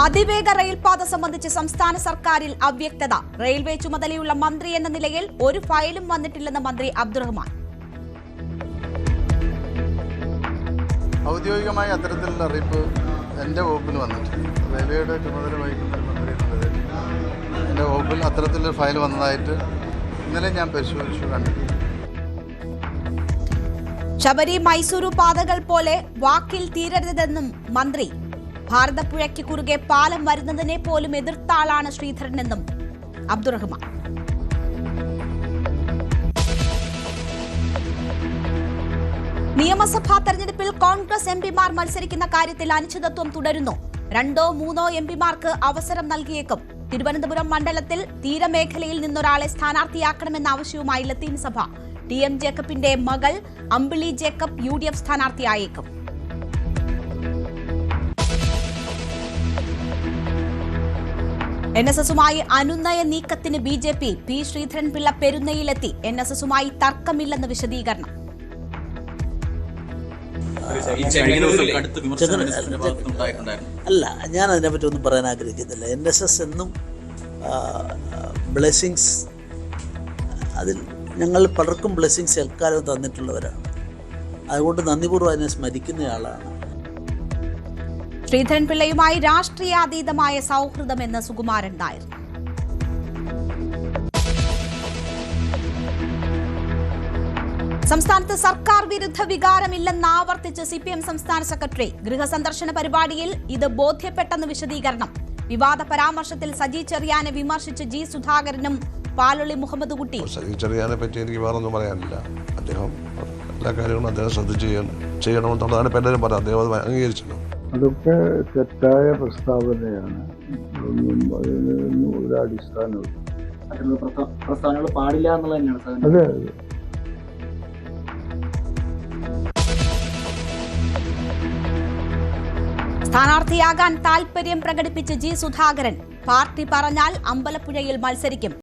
അതിവേഗ റെയിൽപാത സംബന്ധിച്ച് സംസ്ഥാന സർക്കാരിൽ അവ്യക്തത. റെയിൽവേ ചുമതലയുള്ള മന്ത്രി എന്ന നിലയിൽ ഒരു ഫയലും വന്നിട്ടില്ലെന്ന് മന്ത്രി അബ്ദുറഹ്മാൻ. ഔദ്യോഗികമായി അത്തരത്തിലുള്ള അറിയിപ്പ് എൻ്റെ വകുപ്പിൽ വന്നിട്ടില്ല. റെയിൽവേയുടെ ചുമതല വഹിക്കുന്ന ഒരു മന്ത്രി എന്ന നിലയിൽ എൻ്റെ വകുപ്പിൽ അത്തരത്തിലൊരു ഫയൽ വന്നതായിട്ട് ഇന്നലെ ഞാൻ പരിശോധിച്ചു, കണ്ടിട്ടില്ല. ശബരി മൈസൂരു പാതകൾ പോലെ വാക്കിൽ തീരരുതെന്നും മന്ത്രി. ഭാരതപ്പുഴയ്ക്ക് കുറുകെ പാലം വരുന്നതിനെ പോലും എതിർത്ത ആളാണ് ശ്രീധരനെന്നും അബ്ദുറഹ്മാൻ. നിയമസഭാ തെരഞ്ഞെടുപ്പിൽ കോൺഗ്രസ് എംപിമാർ മത്സരിക്കുന്ന കാര്യത്തിൽ അനിശ്ചിതത്വം തുടരുന്നു. 2 or 3 എംപിമാർക്ക് അവസരം നൽകിയേക്കും. തിരുവനന്തപുരം മണ്ഡലത്തിൽ തീരമേഖലയിൽ നിന്നൊരാളെ സ്ഥാനാർത്ഥിയാക്കണമെന്ന ആവശ്യവുമായി ലത്തീൻ സഭ. TM ജേക്കബിന്റെ മകൾ അമ്പിളി ജേക്കബ് UDF സ്ഥാനാർത്ഥിയായേക്കും. NSSുമായി അനുനയ നീക്കത്തിന് BJP. P. ശ്രീധരൻപിള്ള പെരുന്നയിലെത്തി. NSSുമായി തർക്കമില്ലെന്ന് വിശദീകരണം. അല്ല, ഞാൻ അതിനെപ്പറ്റി ഒന്നും പറയാൻ ആഗ്രഹിക്കുന്നില്ല. NSS എന്നും ബ്ലെസ്സിങ്സ്, അതിൽ ഞങ്ങൾ പലർക്കും ബ്ലെസ്സിങ്സ് എൽക്കാലം തന്നിട്ടുള്ളവരാണ്. അതുകൊണ്ട് നന്ദിപൂർവ്വം അതിനെ സ്മരിക്കുന്നയാളാണ്. ശ്രീധരൻപിള്ളയുമായി രാഷ്ട്രീയാതീതമായ സൗഹൃദമെന്ന് സുകുമാരൻ നായർ. സംസ്ഥാനത്ത് സർക്കാർ വിരുദ്ധ വികാരമില്ലെന്ന് ആവർത്തിച്ച് CPM സംസ്ഥാന സെക്രട്ടറി. ഗൃഹസന്ദർശന പരിപാടിയിൽ ഇത് ബോധ്യപ്പെട്ടെന്ന് വിശദീകരണം. വിവാദ പരാമർശത്തിൽ സജി ചെറിയാനെ വിമർശിച്ച് G. സുധാകരനും പാലൊളി മുഹമ്മദ് കുട്ടി. സജി ചെറിയാനെ പറ്റി എനിക്ക് വേറൊന്നും പറയാനില്ല. അദ്ദേഹം എല്ലാ കാര്യങ്ങളും അദ്ദേഹം ശ്രദ്ധിച്ച് ചെയ്യണമെന്നുള്ളതാണ് പലരും പറയാം. അദ്ദേഹം അത് അംഗീകരിച്ചല്ലോ. അതൊക്കെ തെറ്റായ പ്രസ്താവനയാണ്. അതിനൊന്നും ഒരു അടിസ്ഥാനമില്ല. പ്രസ്താവനകൾ പാടില്ല എന്നുള്ളത് തന്നെയാണ്. അതെ. സ്ഥാനാർത്ഥിയാകാൻ താൽപര്യം പ്രകടിപ്പിച്ച് G. സുധാകരൻ. പാർട്ടി പറഞ്ഞാൽ അമ്പലപ്പുഴയിൽ മത്സരിക്കും.